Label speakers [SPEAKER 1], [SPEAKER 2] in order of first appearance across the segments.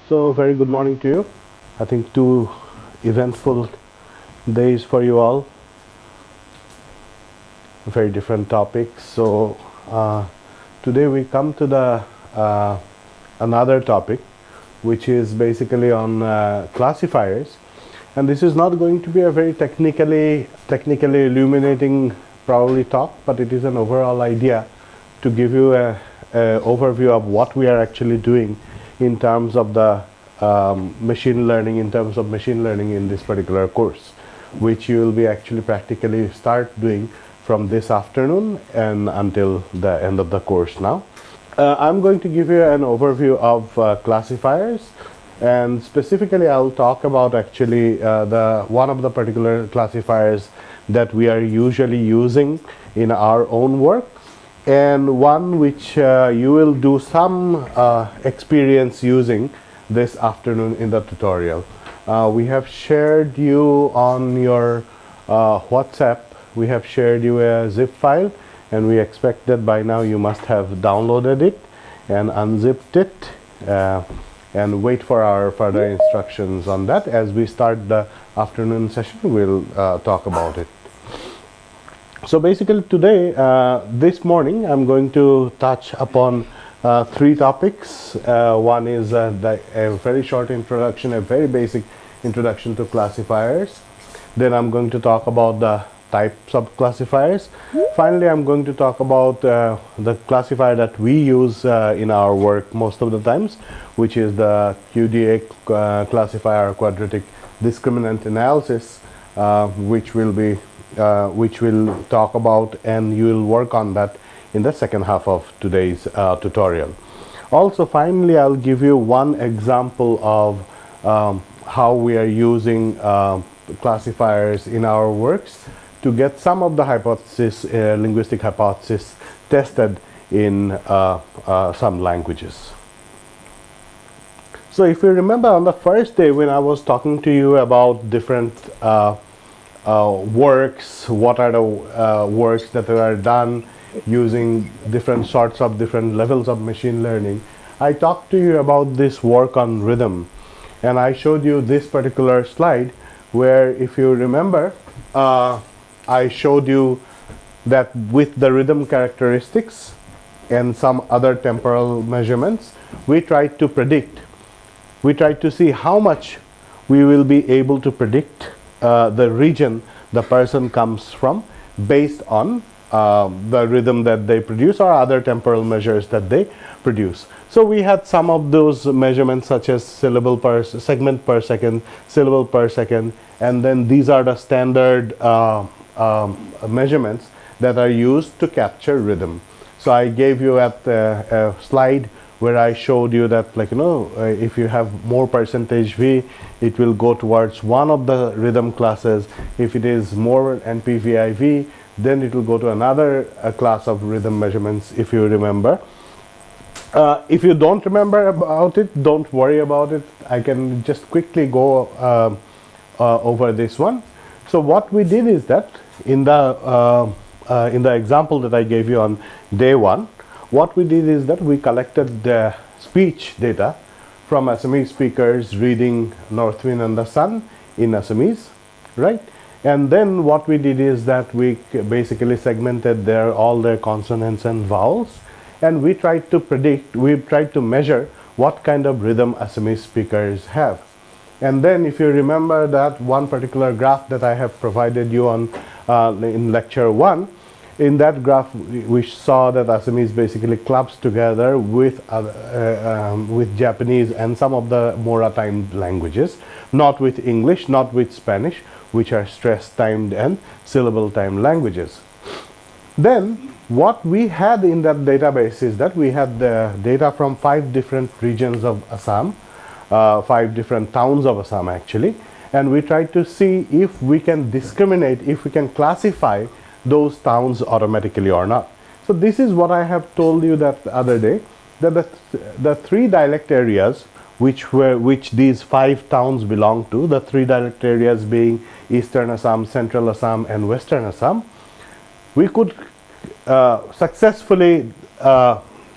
[SPEAKER 1] So very good morning to you. I think two eventful days for you all. Very different topics. So today we come to the another topic, which is basically on classifiers. And this is not going to be a very technically illuminating probably talk, but it is an overall idea to give you a overview of what we are actually doing in terms of the machine learning in this particular course, which you will be actually practically start doing from this afternoon and until the end of the course now. I'm going to give you an overview of classifiers, and specifically I'll talk about actually the one of the particular classifiers that we are usually using in our own work, and one which you will do some experience using this afternoon in the tutorial. We have shared you on your WhatsApp, we have shared you a zip file, and we expect that by now you must have downloaded it and unzipped it, and wait for our further instructions on that. As we start the afternoon session, we'll talk about it. So basically today, this morning, I'm going to touch upon three topics. One is a very short introduction, a very basic introduction to classifiers. Then I'm going to talk about the types of classifiers. Finally, I'm going to talk about the classifier that we use in our work most of the times, which is the QDA classifier, quadratic discriminant analysis, which we'll talk about, and you will work on that in the second half of today's tutorial. Also, finally, I'll give you one example of how we are using classifiers in our works to get some of the hypothesis, linguistic hypothesis, tested in some languages. So if you remember on the first day when I was talking to you about different works, what are the works that are done using different sorts of different levels of machine learning, I talked to you about this work on rhythm, and I showed you this particular slide where, if you remember, I showed you that with the rhythm characteristics and some other temporal measurements, we tried to see how much we will be able to predict the region the person comes from based on the rhythm that they produce or other temporal measures that they produce. So we had some of those measurements such as syllable per segment per second, syllable per second, and then these are the standard measurements that are used to capture rhythm. So I gave you a slide where I showed you that, like, if you have more percentage V, it will go towards one of the rhythm classes. If it is more NPVIV, then it will go to another class of rhythm measurements, if you remember. If you don't remember about it, don't worry about it. I can just quickly go over this one. So what we did is that in the example that I gave you on day one, what we did is that we collected the speech data from Assamese speakers reading North Wind and the Sun in Assamese, right? And then what we did is that we basically segmented all their consonants and vowels, and we tried to measure what kind of rhythm Assamese speakers have. And then, if you remember that one particular graph that I have provided you on in lecture 1, in that graph we saw that Assamese basically clubs together with Japanese and some of the Mora-timed languages, not with English, not with Spanish, which are stress-timed and syllable-timed languages. Then what we had in that database is that we had the data from 5 different regions of Assam, 5 different towns of Assam actually, and we tried to see if we can discriminate, if we can classify those towns automatically or not. So this is what I have told you that other day, that the 3 dialect areas which these 5 towns belong to, the 3 dialect areas being Eastern Assam, Central Assam and Western Assam, we could successfully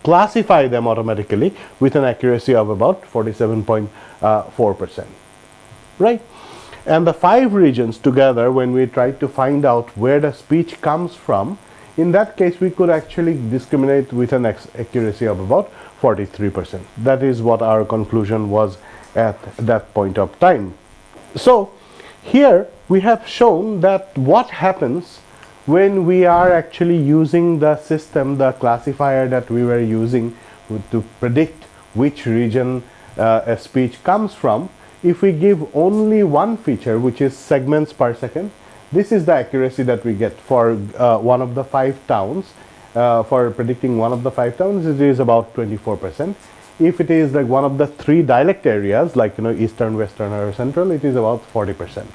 [SPEAKER 1] classify them automatically with an accuracy of about 47.4%, right? And the 5 regions together, when we tried to find out where the speech comes from, in that case we could actually discriminate with an accuracy of about 43%. That is what our conclusion was at that point of time. So here we have shown that what happens when we are actually using the system, the classifier that we were using to predict which region a speech comes from. If we give only one feature, which is segments per second, this is the accuracy that we get for one of the 5 towns. For predicting one of the 5 towns, it is about 24%. If it is like one of the 3 dialect areas, like eastern, western, or central, it is about 40%.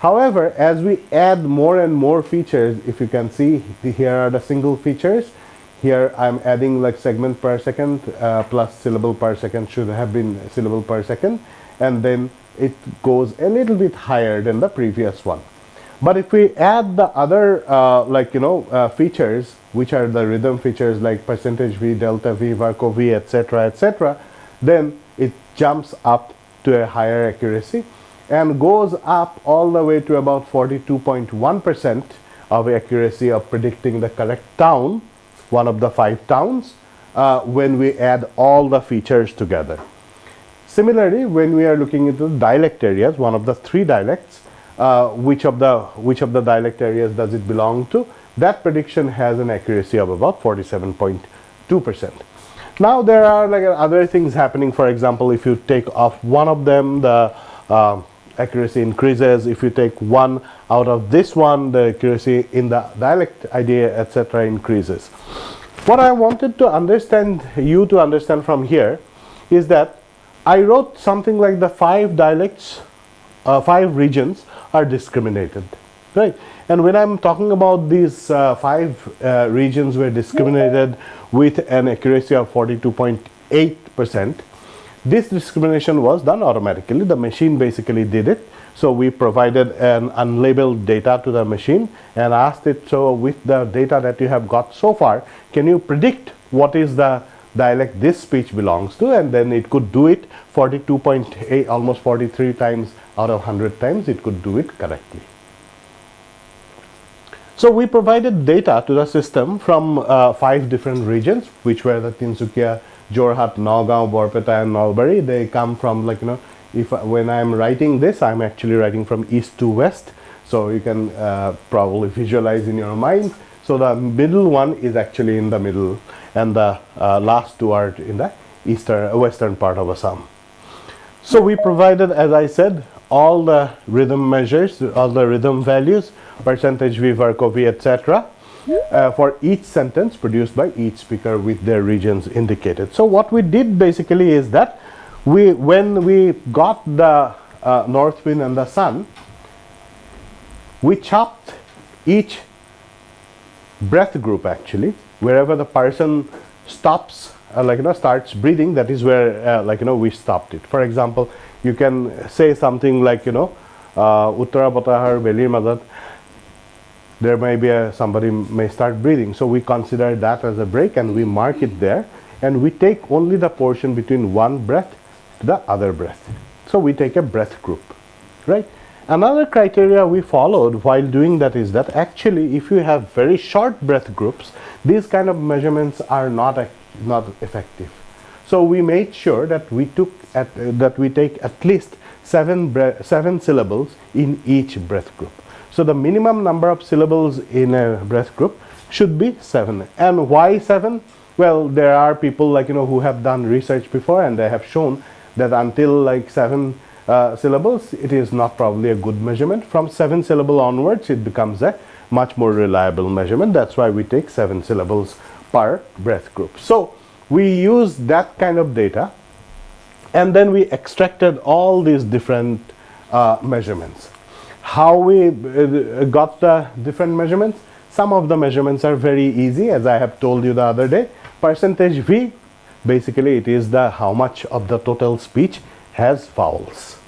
[SPEAKER 1] However, as we add more and more features, if you can see, here are the single features. Here I'm adding like segment per second plus syllable per second, should have been syllable per second, and then it goes a little bit higher than the previous one. But if we add the other features, which are the rhythm features like percentage V, delta V, Varco V, etc., then it jumps up to a higher accuracy and goes up all the way to about 42.1% of accuracy of predicting the correct town, one of the 5 towns, when we add all the features together. Similarly, when we are looking into dialect areas, one of the 3 dialects, which of the dialect areas does it belong to, that prediction has an accuracy of about 47.2%. Now there are like other things happening. For example, if you take off one of them, the accuracy increases. If you take one out of this one, the accuracy in the dialect idea, etc., increases. What I wanted to understand from here is that I wrote something like the 5 dialects, 5 regions are discriminated, right? And when I'm talking about these 5 regions were discriminated with an accuracy of 42.8%, this discrimination was done automatically. The machine basically did it. So we provided an unlabeled data to the machine and asked it, so with the data that you have got so far, can you predict what is the dialect this speech belongs to? And then it could do it 42.8, almost 43 times out of 100 times, it could do it correctly. So we provided data to the system from 5 different regions, which were the Tinsukia, Jorhat, Nagaon, Borpeta, and Nalbari. They come from when I'm writing this, I'm actually writing from east to west. So you can probably visualize in your mind. So the middle one is actually in the middle, and the last 2 are in the western part of Assam. So we provided, as I said, all the rhythm measures, all the rhythm values, percentage V, Varco V, etc., for each sentence produced by each speaker with their regions indicated. So what we did basically is that when we got the north wind and the sun, we chopped each breath group actually, wherever the person stops, starts breathing, that is where we stopped it. For example, you can say something like Uttara Patahar Belir Mazat, there may be somebody may start breathing. So we consider that as a break and we mark it there, and we take only the portion between one breath to the other breath. So we take a breath group, right? Another criteria we followed while doing that is that actually if you have very short breath groups, these kind of measurements are not effective. So we made sure that we take at least 7 syllables in each breath group. So the minimum number of syllables in a breath group should be 7. And why 7? Well, there are people who have done research before, and they have shown that until 7 syllables, it is not probably a good measurement. From 7 syllable onwards, it becomes a much more reliable measurement. That's why we take 7 syllables per breath group. So we use that kind of data, and then we extracted all these different measurements. How we got the different measurements? Some of the measurements are very easy, as I have told you the other day. Percentage V, basically it is the how much of the total speech has vowels,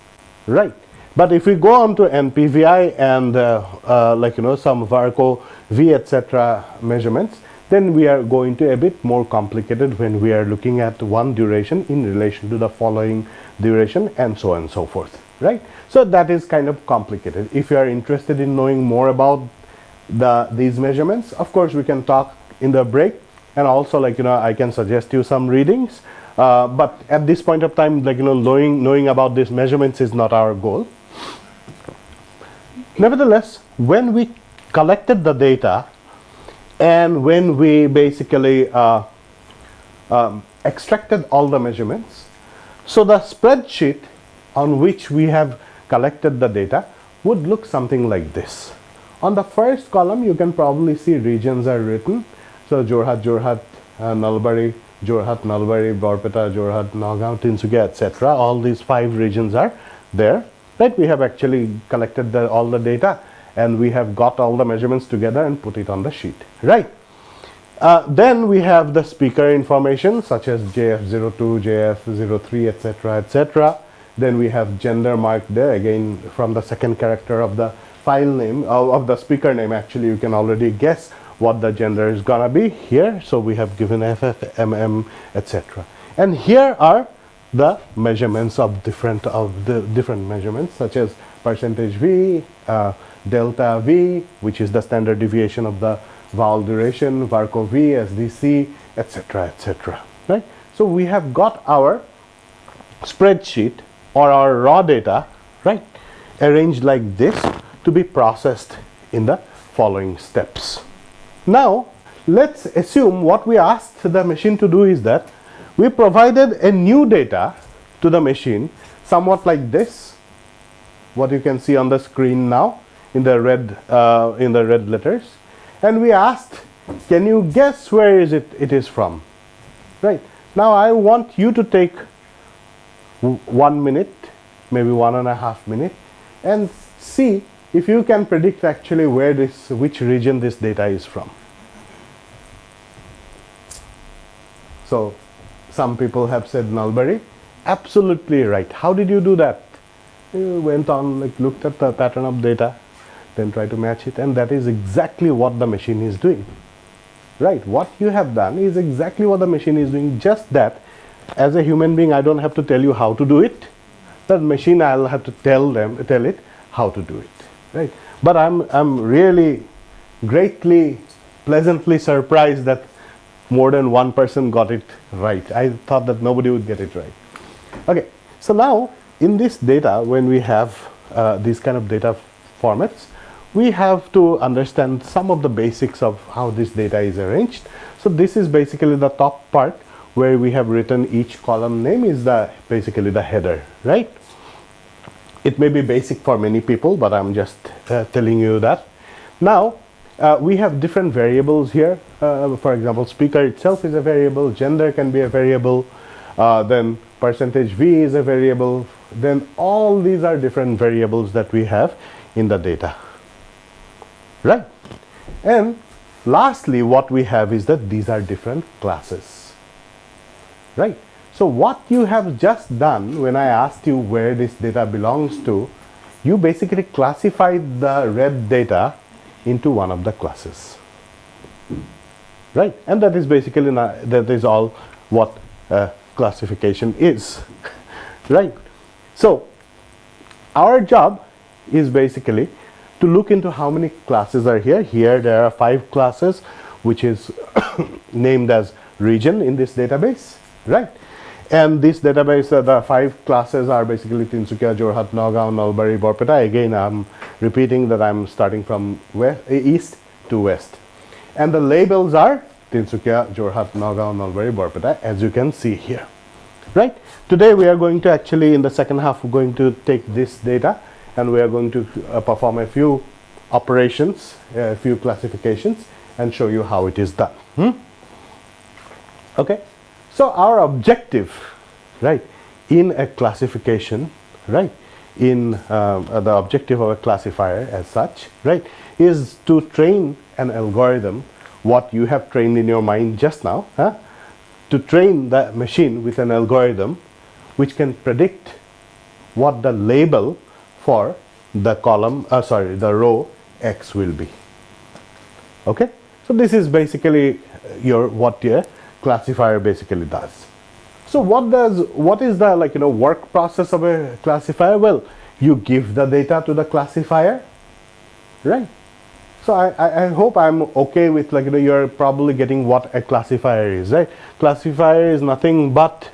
[SPEAKER 1] right? But if we go on to NPVI and some Varco V, etc. measurements, then we are going to a bit more complicated when we are looking at one duration in relation to the following duration, and so on and so forth, right? So that is kind of complicated. If you are interested in knowing more about these measurements, of course we can talk in the break, and also, like, I can suggest you some readings, but at this point of time, like, knowing about these measurements is not our goal. Nevertheless, when we collected the data and when we basically extracted all the measurements, so the spreadsheet on which we have collected the data would look something like this. On the first column, you can probably see regions are written. So Jorhat, Nalbari, Jorhat, Nalbari, Barpeta, Jorhat, Nagaon, Tinsukia, etc. All these 5 regions are there. Right? We have actually collected all the data, and we have got all the measurements together and put it on the sheet. Right? Then we have the speaker information such as JF02, JF03, etc., etc. Then we have gender marked there, again from the second character of the file name, of the speaker name. Actually, you can already guess what the gender is gonna be here. So we have given FF, MM, etc. And here are the measurements of the different measurements, such as percentage V, delta V, which is the standard deviation of the vowel duration, Varco V, SDC, etc., etc. Right? So we have got our spreadsheet or our raw data, right, arranged like this to be processed in the following steps. Now, let's assume what we asked the machine to do is that we provided a new data to the machine, somewhat like this, what you can see on the screen now in the red letters, and we asked, can you guess where it is from? Right. Now I want you to take 1 minute, maybe 1.5 minutes, and see if you can predict actually which region this data is from. So some people have said Nalbari. Absolutely right. How did you do that? You went on, like, looked at the pattern of data, then try to match it, and that is exactly what the machine is doing. Right? What you have done is exactly what the machine is doing, just that as a human being I don't have to tell you how to do it. The machine, I'll have to tell it how to do it. Right? But I'm really greatly, pleasantly surprised that more than one person got it right. I thought that nobody would get it right. Okay, so now in this data, when we have these kind of data formats, we have to understand some of the basics of how this data is arranged. So this is basically the top part where we have written each column name is basically the header, right? It may be basic for many people, but I'm just telling you that. Now, we have different variables here. For example, speaker itself is a variable, gender can be a variable, then percentage V is a variable, then all these are different variables that we have in the data. Right? And lastly, what we have is that these are different classes. Right? So what you have just done when I asked you where this data belongs to, you basically classified the red data into one of the classes. Right? And that is basically that is all what classification is. Right? So our job is basically to look into how many classes are here. Here there are 5 classes, which is named as region in this database, right? And this database, the 5 classes are basically Tinsukia, Jorhat, Nagaon, Nalbari, Barpeta. Again, I'm repeating that I'm starting from east to west. And the labels are Tinsukia, Jorhat, Nagaon, Nalbari, Barpeta, as you can see here. Right? Today we are going to actually, in the second half, we're going to take this data and we are going to perform a few operations, a few classifications, and show you how it is done. Okay? So our objective, right, in a classification, right, in the objective of a classifier as such, right, is to train an algorithm, what you have trained in your mind just now, to train the machine with an algorithm which can predict what the label for the column, the row X will be. Okay? So this is basically what your classifier basically does. So what is the work process of a classifier? Well, you give the data to the classifier, right? So I hope I'm okay with you're probably getting what a classifier is, right? Classifier is nothing but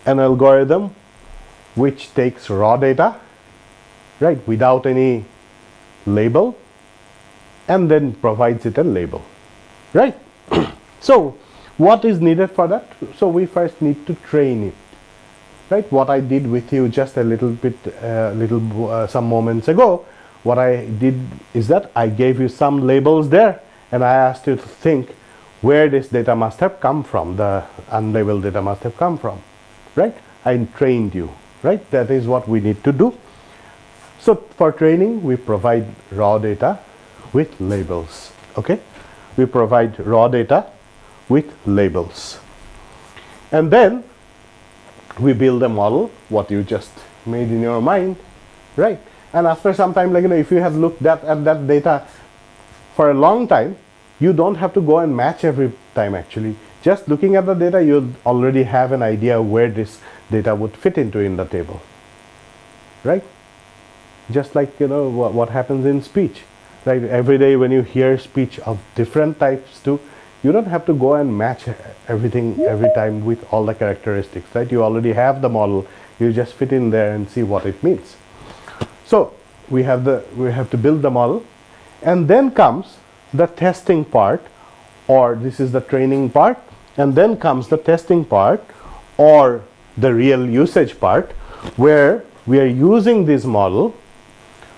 [SPEAKER 1] an algorithm which takes raw data, right, without any label, and then provides it a label, right? So what is needed for that? So we first need to train it, right? What I did with you just a little bit, some moments ago, what I did is that I gave you some labels there, and I asked you to think where this data must have come from, the unlabeled data must have come from, right? I trained you, right? That is what we need to do. So for training, we provide raw data with labels, okay? We provide raw data with labels. And then we build a model, what you just made in your mind, right? And after some time, if you have looked at that data for a long time, you don't have to go and match every time actually. Just looking at the data, you already have an idea where this data would fit into in the table, right? Just like what happens in speech, right? Every day when you hear speech of different types too, you don't have to go and match everything every time with all the characteristics, right? You already have the model. You just fit in there and see what it means. So we have to build the model, and then comes the testing part, or this is the training part, and then comes the testing part, or the real usage part, where we are using this model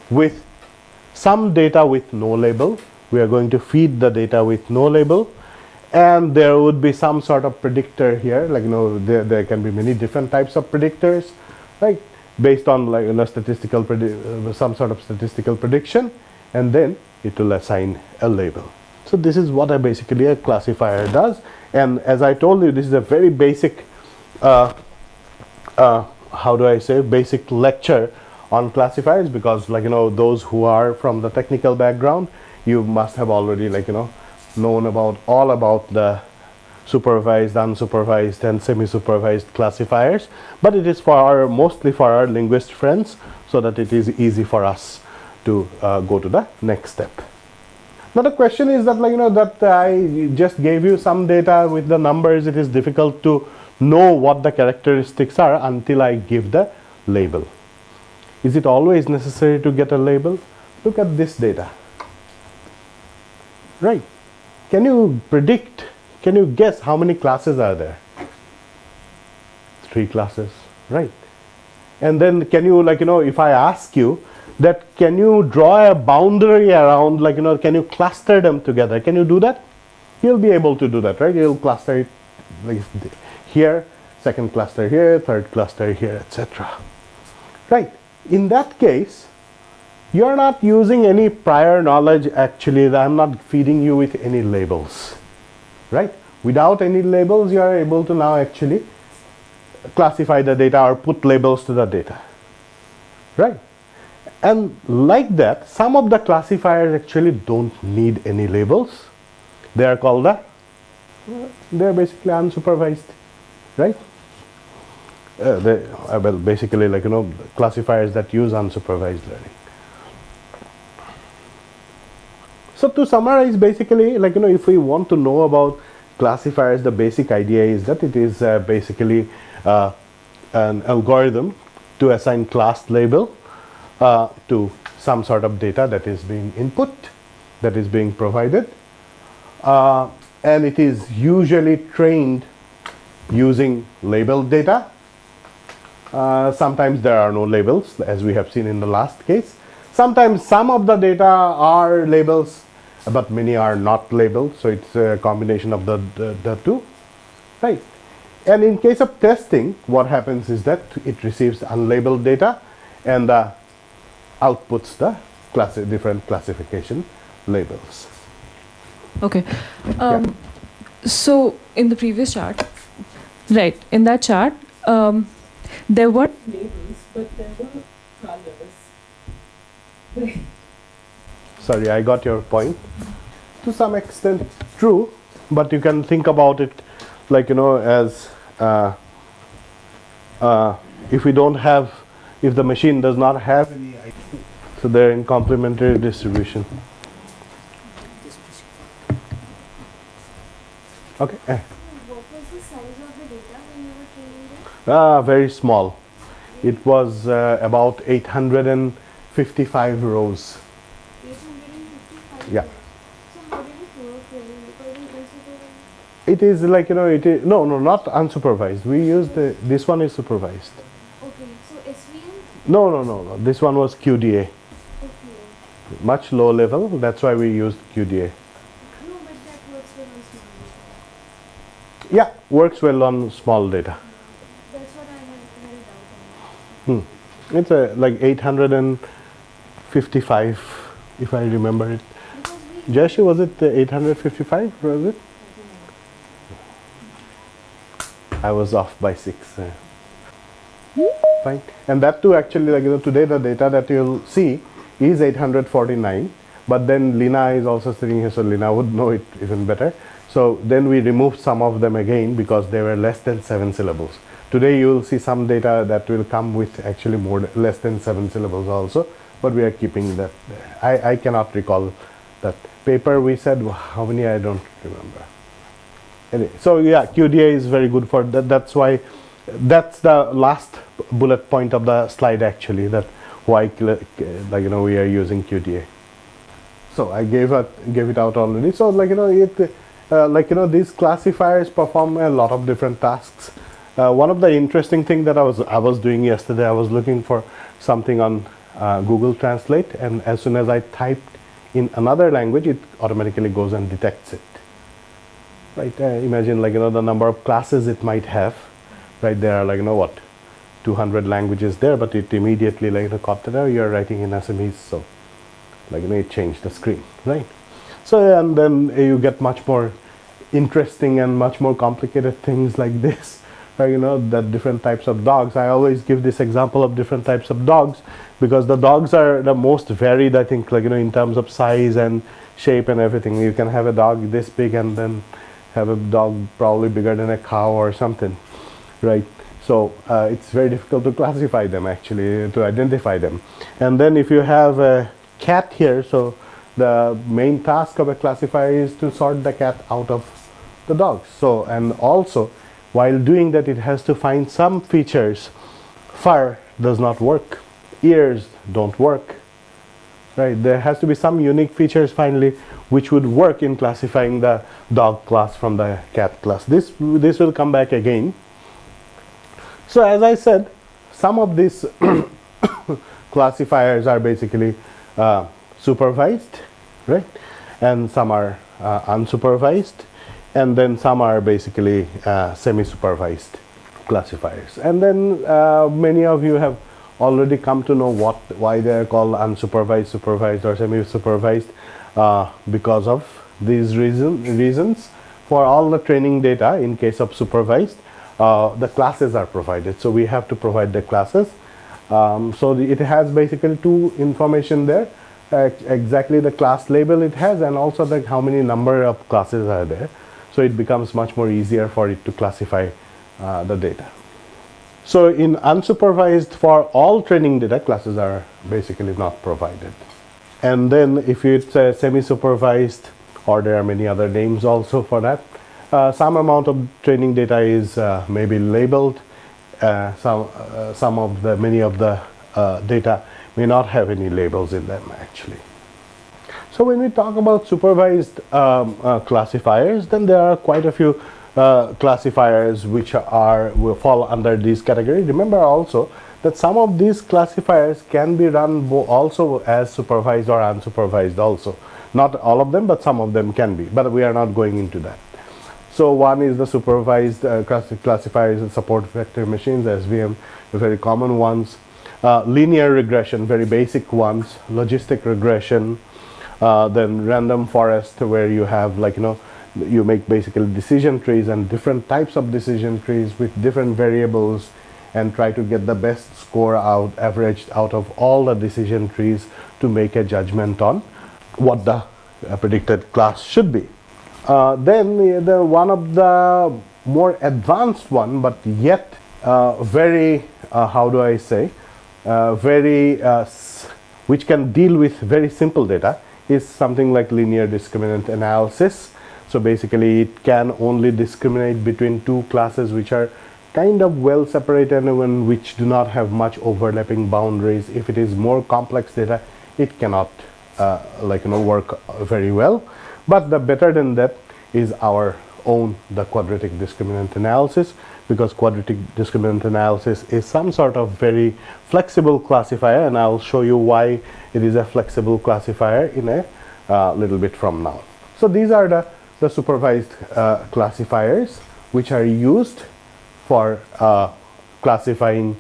[SPEAKER 1] with some data with no label. We are going to feed the data with no label, and there would be some sort of predictor here, there can be many different types of predictors, right, based on some sort of statistical prediction, and then it will assign a label. So this is what basically a classifier does. And as I told you, this is a very basic how do I say, basic lecture on classifiers, because those who are from the technical background, you must have already known about all about the supervised, unsupervised, and semi-supervised classifiers, but it is mostly for our linguist friends, so that it is easy for us to go to the next step. Now the question is that that I just gave you some data with the numbers. It is difficult to know what the characteristics are until I give the label. Is it always necessary to get a label? Look at this data, right? Can you predict, can you guess how many classes are there? 3 classes, right? And then can you if I ask you that, can you draw a boundary around, can you cluster them together? Can you do that? You'll be able to do that, right? You'll cluster it here, second cluster here, third cluster here, etc. Right? In that case, you're not using any prior knowledge actually. I'm not feeding you with any labels, right? Without any labels, you are able to now actually classify the data or put labels to the data, right? And like that, some of the classifiers actually don't need any labels. They are called they're basically unsupervised, right? Well, basically classifiers that use unsupervised learning. So to summarize, basically if we want to know about classifiers, the basic idea is that it is basically an algorithm to assign class label to some sort of data that is being input, that is being provided, and it is usually trained using labeled data. Sometimes there are no labels, as we have seen in the last case. Sometimes some of the data are labels, but many are not labeled, so it's a combination of the two, right? And in case of testing, what happens is that it receives unlabeled data and outputs the different classification labels.
[SPEAKER 2] Okay. So in the previous chart, right, in that chart, there were labels, but there were colors.
[SPEAKER 1] Sorry, I got your point. To some extent true, but you can think about it like, as if we don't have, if the machine does not have any, so they're in complementary distribution. Okay.
[SPEAKER 3] What was the size of the data when you were training it?
[SPEAKER 1] Very small. It was about 855 rows.
[SPEAKER 3] 855.
[SPEAKER 1] Yeah.
[SPEAKER 3] So how did it work training? Because in unsupervised.
[SPEAKER 1] It is like, it is, no, not unsupervised. We used this one is supervised.
[SPEAKER 3] Okay, so SVM.
[SPEAKER 1] No. This one was QDA.
[SPEAKER 3] Okay.
[SPEAKER 1] Much low level. That's why we used QDA.
[SPEAKER 3] No, but that works well on small data.
[SPEAKER 1] Yeah, works well on small data.
[SPEAKER 3] That's what I had a doubt on.
[SPEAKER 1] It's like 855, if I remember it.
[SPEAKER 3] Because we
[SPEAKER 1] Jashi, was it 855? Was it? I was off by 6. Fine. And that too, actually, like, today the data that you'll see is 849. But then Lina is also sitting here, so Lina would know it even better. So then we removed some of them again because they were less than 7 syllables. Today you will see some data that will come with actually less than 7 syllables also, but we are keeping that there. I cannot recall that paper we said, how many I don't remember. Anyway, so yeah, QDA is very good for that. That's why, that's the last bullet point of the slide actually, that why like, we are using QDA. So I gave it out already. So like, these classifiers perform a lot of different tasks. One of the interesting thing that I was doing yesterday, I was looking for something on Google Translate, and as soon as I typed in another language, it automatically goes and detects it. Right? Imagine like, the number of classes it might have. Right? There are like, 200 languages there, but it immediately like, caught that you're writing in Assamese, so like, it changed the screen, right? So, and then you get much more interesting and much more complicated things like this. That different types of dogs. I always give this example of different types of dogs because the dogs are the most varied, I think, like, in terms of size and shape and everything. You can have a dog this big and then have a dog probably bigger than a cow or something, right? So it's very difficult to classify them actually, to identify them. And then if you have a cat here, so the main task of a classifier is to sort the cat out of the dogs. So, and also while doing that, it has to find some features. Fur does not work, ears don't work, right? There has to be some unique features finally which would work in classifying the dog class from the cat class. This will come back again. So as I said, some of these classifiers are basically supervised, right? And some are unsupervised, and then some are basically semi-supervised classifiers. And then many of you have already come to know why they are called unsupervised, supervised, or semi-supervised because of these reasons. For all the training data, in case of supervised, the classes are provided. So we have to provide the classes. So it has basically two information there. Exactly the class label it has, and also the how many number of classes are there. So it becomes much more easier for it to classify the data. So in unsupervised, for all training data, classes are basically not provided. And then if it's semi-supervised, or there are many other names also for that, some amount of training data is maybe labeled. Many of the data may not have any labels in them actually. So when we talk about supervised classifiers, then there are quite a few classifiers which will fall under these categories. Remember also that some of these classifiers can be run also as supervised or unsupervised also. Not all of them, but some of them can be, but we are not going into that. So one is the supervised classifiers and support vector machines, SVM, the very common ones. Linear regression, very basic ones. Logistic regression. Then random forest, where you have you make basically decision trees and different types of decision trees with different variables and try to get the best score averaged out of all the decision trees to make a judgment on what the predicted class should be. Then the one of the more advanced one, but yet very how do I say, very which can deal with very simple data, is something like linear discriminant analysis. So basically it can only discriminate between two classes which are kind of well separated and which do not have much overlapping boundaries. If it is more complex data, it cannot work very well. But the better than that is our own the quadratic discriminant analysis, because quadratic discriminant analysis is some sort of very flexible classifier, and I'll show you why it is a flexible classifier in a little bit from now. So these are the supervised classifiers which are used for classifying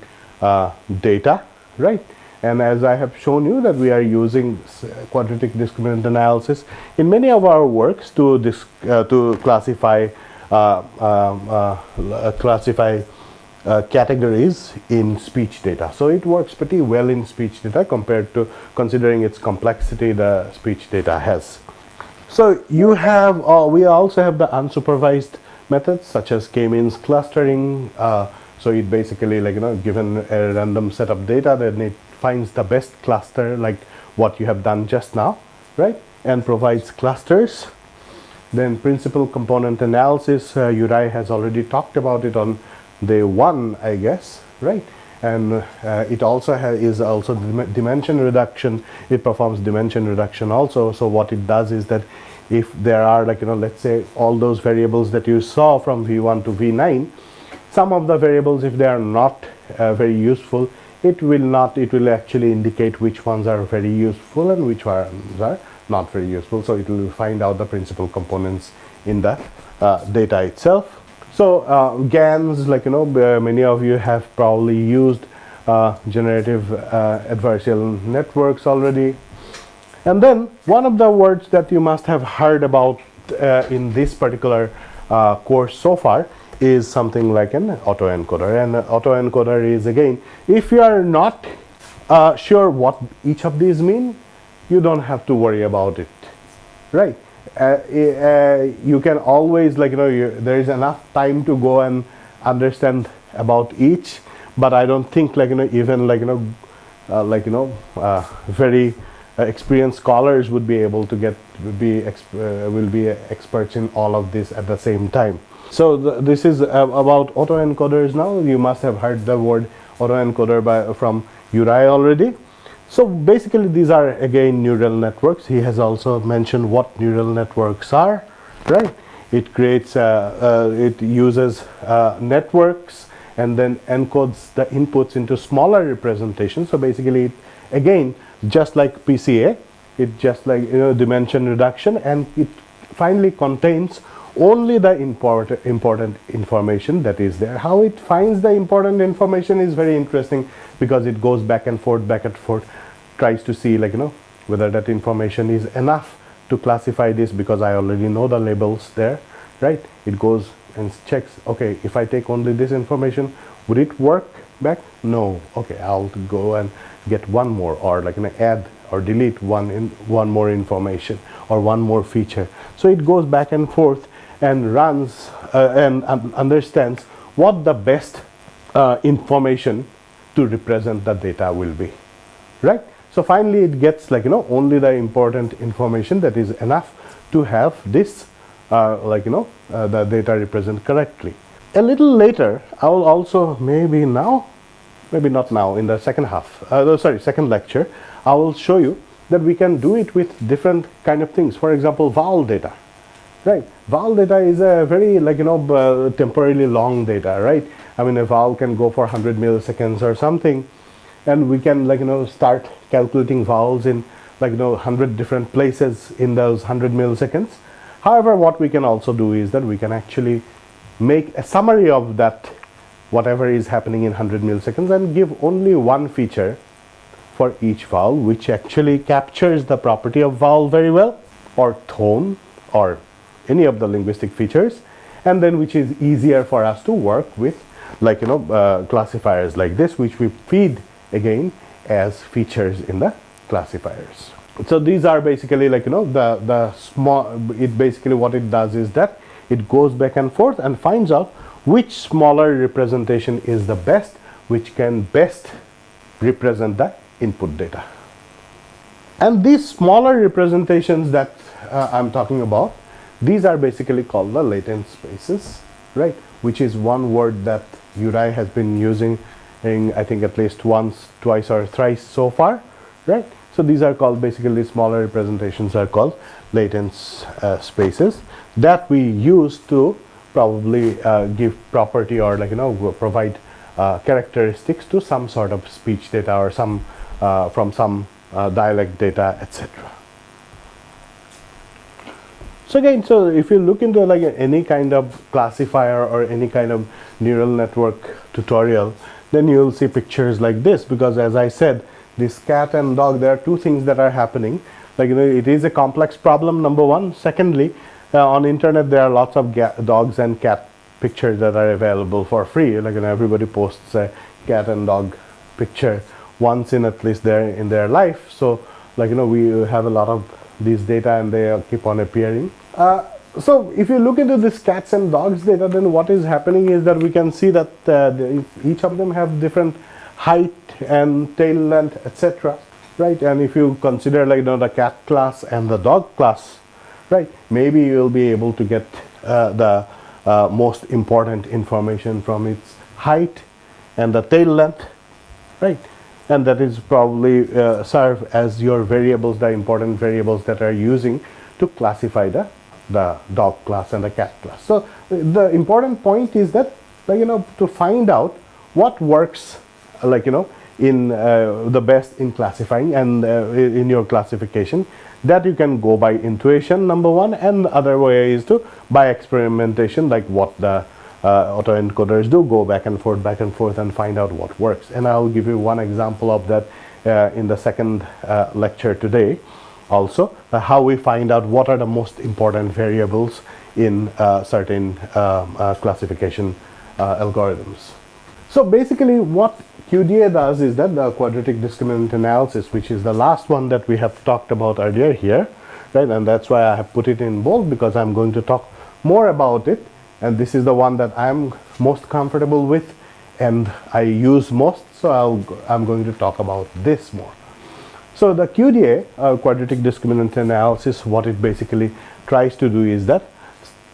[SPEAKER 1] data, right? And as I have shown you that we are using quadratic discriminant analysis in many of our works to classify categories in speech data. So it works pretty well in speech data compared to considering its complexity the speech data has. So you have, we also have the unsupervised methods such as k-means clustering. So it basically given a random set of data, then it finds the best cluster like what you have done just now, right? And provides clusters. Then principal component analysis, Uri has already talked about it on day 1, I guess, right? And it also is also dimension reduction. It performs dimension reduction also. So what it does is that if there are let's say all those variables that you saw from V1 to V9, some of the variables, if they are not very useful, it will actually indicate which ones are very useful and which ones are not very useful. So it will find out the principal components in the data itself. So GANs, many of you have probably used generative adversarial networks already. And then one of the words that you must have heard about in this particular course so far is something like an autoencoder. And autoencoder is, again, if you are not sure what each of these mean, you don't have to worry about it, right? You can always there is enough time to go and understand about each, but I don't think even very experienced scholars would be able to will be experts in all of this at the same time. So this is about autoencoders now. You must have heard the word autoencoder from Uri already. So basically these are again neural networks. He has also mentioned what neural networks are, right? It creates, it uses networks and then encodes the inputs into smaller representations. So basically, again, just like PCA, it just dimension reduction, and it finally contains only the important information that is there. How it finds the important information is very interesting, because it goes back and forth, tries to see whether that information is enough to classify this, because I already know the labels there, right? It goes and checks, okay, if I take only this information, would it work back? No. Okay, I'll go and get one more, or add or delete one more information or one more feature. So it goes back and forth and runs and understands what the best information to represent the data will be, right? So finally it gets only the important information that is enough to have this the data represent correctly. A little later, I will also maybe not now, in the second lecture, I will show you that we can do it with different kind of things. For example, vowel data, right? Vowel data is a very temporarily long data, right? I mean, a vowel can go for 100 milliseconds or something, and we can start calculating vowels in 100 different places in those 100 milliseconds. However, what we can also do is that we can actually make a summary of that whatever is happening in 100 milliseconds and give only one feature for each vowel, which actually captures the property of vowel very well, or tone, or any of the linguistic features, and then which is easier for us to work with classifiers like this, which we feed again as features in the classifiers. So these are basically like, the small, it basically what it does is that it goes back and forth and finds out which smaller representation is the best, which can best represent the input data. And these smaller representations that I'm talking about, these are basically called the latent spaces, right? Which is one word that Uri has been using in, I think, at least once, twice, or thrice so far, right? So these are called, basically smaller representations are called latent spaces that we use to probably give property or like, provide characteristics to some sort of speech data or some from some dialect data, etc. So again, so if you look into like any kind of classifier or any kind of neural network tutorial, then you will see pictures like this, because as I said, this cat and dog, there are two things that are happening. Like, it is a complex problem, number one. Secondly, on internet there are lots of dogs and cat pictures that are available for free. Like, everybody posts a cat and dog picture once in at least in their life. So like, we have a lot of these data and they keep on appearing. So if you look into this cats and dogs data, then what is happening is that we can see that each of them have different height and tail length, etc., right? And if you consider like, the cat class and the dog class, right, maybe you will be able to get the most important information from its height and the tail length, right? And that is probably serve as your variables, the important variables that are using to classify the dog class and the cat class. So the important point is that, like, to find out what works, like, in the best in classifying and in your classification, that you can go by intuition, number one, and the other way is to by experimentation, like what the autoencoders do, go back and forth and find out what works. And I'll give you one example of that in the second lecture today. Also, how we find out what are the most important variables in certain classification algorithms. So basically what QDA does is that the quadratic discriminant analysis, which is the last one that we have talked about earlier here, right? And that's why I have put it in bold, because I'm going to talk more about it. And this is the one that I'm most comfortable with and I use most. So I'm going to talk about this more. So the QDA, quadratic discriminant analysis, what it basically tries to do is that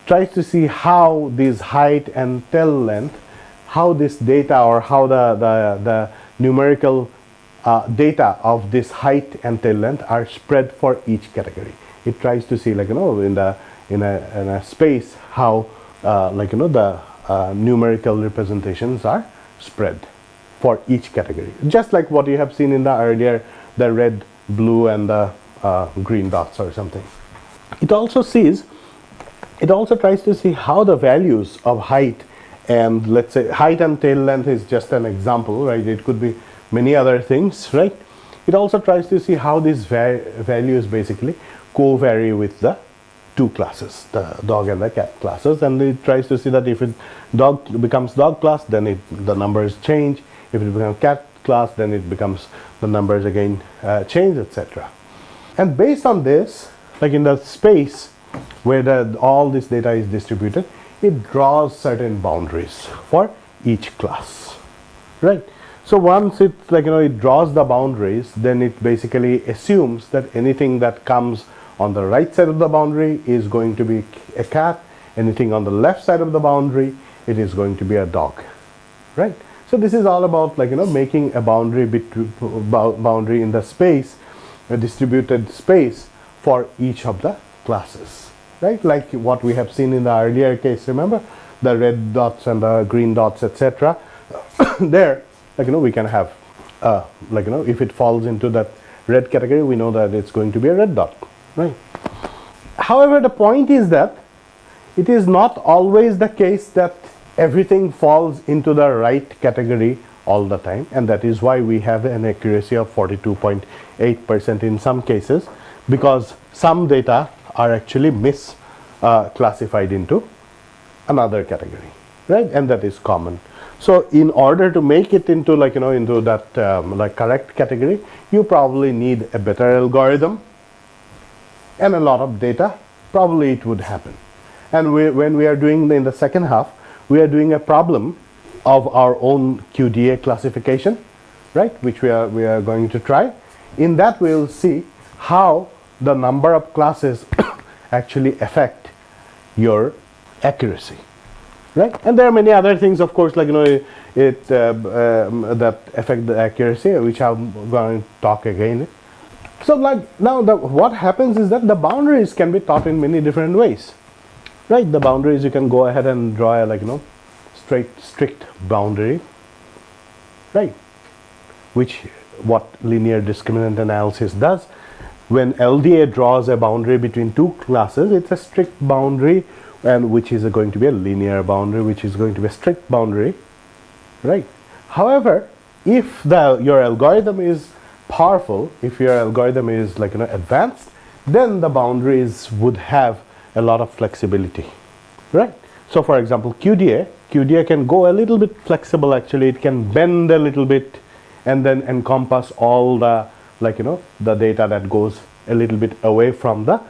[SPEAKER 1] tries to see how this height and tail length, how this data or how the numerical data of this height and tail length are spread for each category. It tries to see, like, in a space how the numerical representations are spread for each category, just like what you have seen in the earlier, the red, blue, and the green dots or something. It also tries to see how the values of height, and let's say height and tail length is just an example, right? It could be many other things, right? It also tries to see how these values basically co-vary with the two classes, the dog and the cat classes, and it tries to see that if dog becomes dog class, then the numbers change. If it becomes cat class, then it becomes the numbers again change, etc. And based on this, like in the space where all this data is distributed, it draws certain boundaries for each class, right? So once it it draws the boundaries, then it basically assumes that anything that comes on the right side of the boundary is going to be a cat. Anything on the left side of the boundary, it is going to be a dog, right? So this is all about making a boundary boundary in the space, a distributed space for each of the classes, right? Like what we have seen in the earlier case. Remember the red dots and the green dots, etc. There, we can have if it falls into that red category, we know that it's going to be a red dot, right? However, the point is that it is not always the case that everything falls into the right category all the time, and that is why we have an accuracy of 42.8% in some cases, because some data are actually misclassified into another category, right? And that is common. So in order to make it into into that correct category, you probably need a better algorithm, and a lot of data, probably it would happen. And when we are doing in the second half, we are doing a problem of our own QDA classification, right, which we are going to try. In that we will see how the number of classes actually affect your accuracy, right? And there are many other things, of course, like that affect the accuracy, which I'm going to talk again. So like now what happens is that the boundaries can be taught in many different ways, right? The boundaries, you can go ahead and draw a strict boundary, right? Which what linear discriminant analysis does. When LDA draws a boundary between two classes, it's a strict boundary, and which is going to be a linear boundary, which is going to be a strict boundary, right? However, if your algorithm is powerful, if your algorithm is advanced, then the boundaries would have a lot of flexibility, right? So for example, QDA can go a little bit flexible. Actually, it can bend a little bit and then encompass all the the data that goes a little bit away from the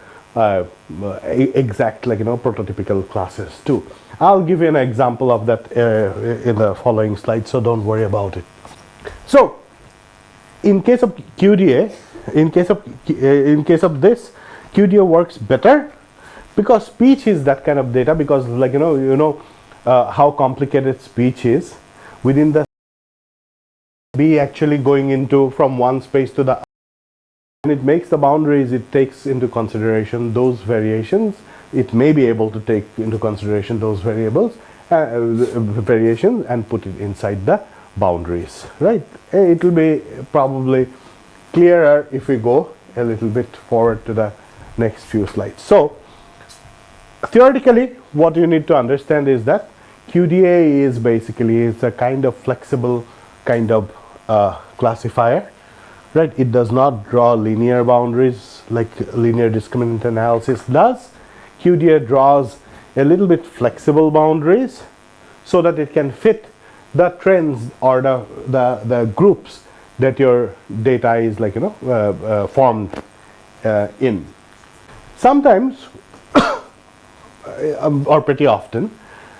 [SPEAKER 1] exact prototypical classes too. I'll give you an example of that in the following slide, so don't worry about it. So in case of QDA, in case of this, QDA works better because speech is that kind of data, because how complicated speech is. Within the be actually going into from one space to the other, and it makes the boundaries, it takes into consideration those variations. It may be able to take into consideration those variations and put it inside the boundaries, right? It will be probably clearer if we go a little bit forward to the next few slides. So theoretically, what you need to understand is that QDA is basically a kind of flexible kind of classifier, right? It does not draw linear boundaries like linear discriminant analysis does. QDA draws a little bit flexible boundaries so that it can fit the trends or the groups that your data is formed in. Sometimes or pretty often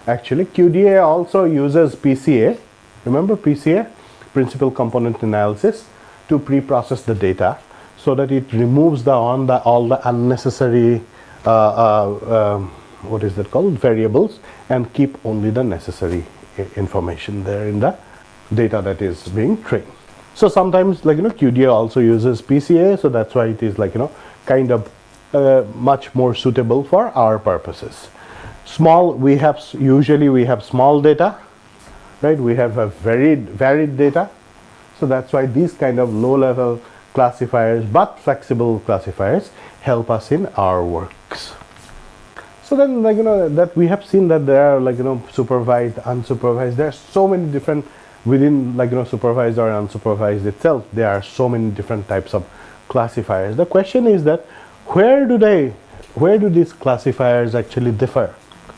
[SPEAKER 1] actually, QDA also uses PCA. Remember PCA, principal component analysis, to pre-process the data so that it removes all the unnecessary what is that called, variables, and keep only the necessary information there in the data that is being trained. So sometimes QDA also uses PCA, so that's why it is kind of much more suitable for our purposes. Usually we have small data, right? We have a very varied data, so that's why these kind of low-level classifiers but flexible classifiers help us in our works. So then that we have seen that there are supervised, unsupervised. There are so many different within supervised or unsupervised itself. There are so many different types of classifiers. The question is that where do these classifiers actually differ?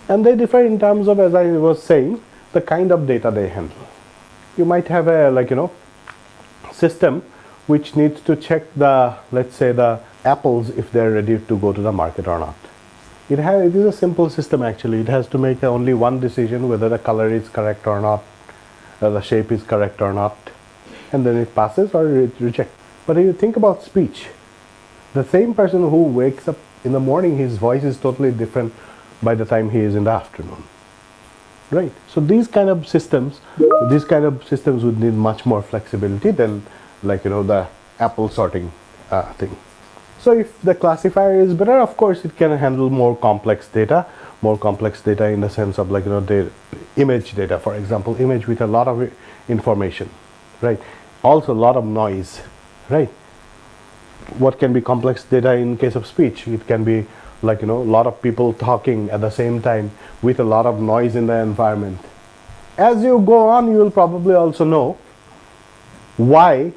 [SPEAKER 1] And they differ in terms of, as I was saying, the kind of data they handle. You might have a system which needs to check let's say the apples if they're ready to go to the market or not. It is a simple system actually. It has to make only one decision whether the color is correct or not, the shape is correct or not, and then it passes or it rejects. But if you think about speech, the same person who wakes up in the morning, his voice is totally different by the time he is in the afternoon, right? So these kind of systems would need much more flexibility than the apple sorting thing. So if the classifier is better, of course it can handle more complex data in the sense of the image data, for example, image with a lot of information, right? Also a lot of noise, right? What can be complex data in case of speech? It can be a lot of people talking at the same time with a lot of noise in the environment. As you go on, you will probably also know why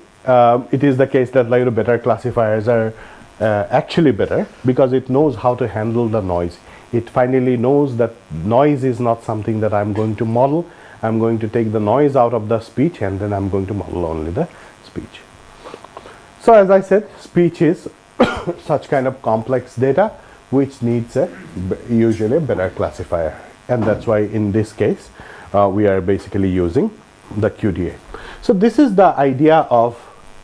[SPEAKER 1] it is the case that better classifiers are actually better, because it knows how to handle the noise. It finally knows that noise is not something that I'm going to model. I'm going to take the noise out of the speech and then I'm going to model only the speech. So as I said, speech is such kind of complex data which needs a usually better classifier, and that's why in this case we are basically using the QDA. So this is the idea of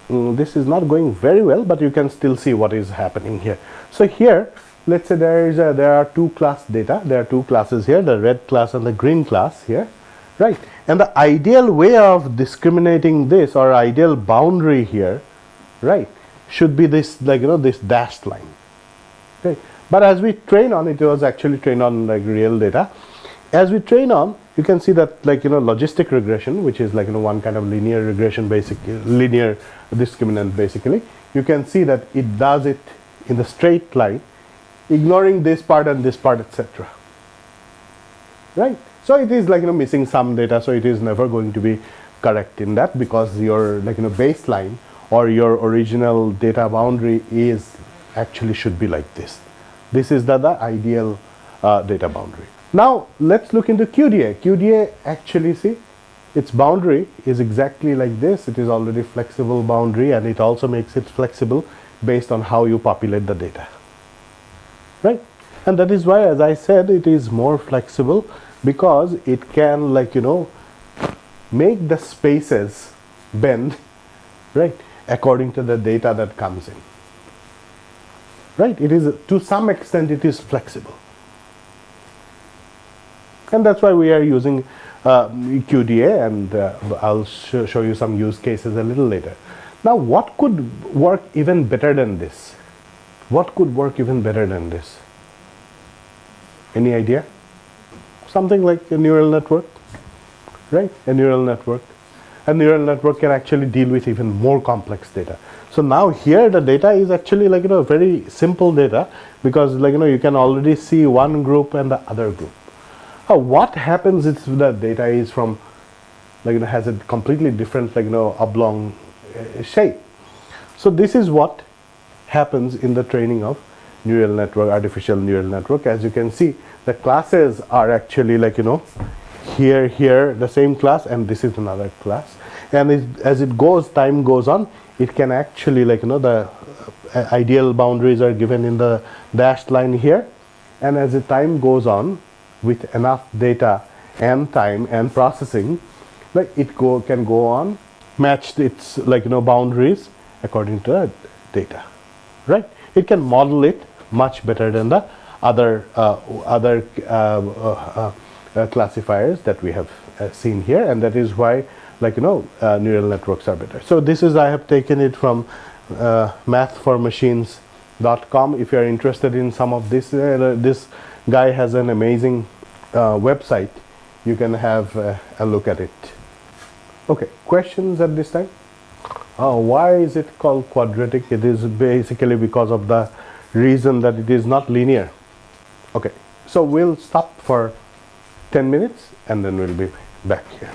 [SPEAKER 1] this is not going very well, but you can still see what is happening here. So here, let's say there are two class data, there are two classes here, the red class and the green class here, right? And the ideal way of discriminating this, or ideal boundary here, right, should be this, like, you know, this dashed line. Okay. But as we train on, it was actually trained on like real data. As we train on, you can see that, like, you know, logistic regression, which is like, you know, one kind of linear regression, linear discriminant basically, you can see that it does it in the straight line, ignoring this part and this part, etc. Right? So it is like, you know, missing some data, so it is never going to be correct in that, because your, like, you know, baseline or your original data boundary is actually should be like this. This is the ideal data boundary. Now let's look into QDA. QDA actually, see, its boundary is exactly like this. It is already flexible boundary, and it also makes it flexible based on how you populate the data, right? And that is why, as I said, it is more flexible, because it can, like, you know, make the spaces bend, right, according to the data that comes in, right? It is, to some extent, it is flexible, and that's why we are using QDA, and I'll show you some use cases a little later. Now, what could work even better than this? What could work even better than this? Any idea? Something like a neural network, right? A neural network. A neural network can actually deal with even more complex data. So now here the data is actually, like, you know, very simple data, because, like, you know, you can already see one group and the other group. What happens if the data is from, like, you know, has a completely different, like, you know, oblong shape? So this is what happens in the training of neural network, artificial neural network. As you can see, the classes are actually, like, you know, here the same class, and this is another class, and as it goes, time goes on, it can actually, like, you know, the ideal boundaries are given in the dashed line here, and as the time goes on, with enough data and time and processing, like, it can go on, match its, like, you know, boundaries according to the data, right? It can model it much better than the other classifiers that we have seen here, and that is why, like, you know, neural networks are better. So this is, I have taken it from mathformachines.com. If you are interested in some of this, this guy has an amazing website. You can have a look at it. Okay, questions at this time? Why is it called quadratic? It is basically because of the reason that it is not linear. Okay, so we'll stop for 10 minutes and then we'll be back here.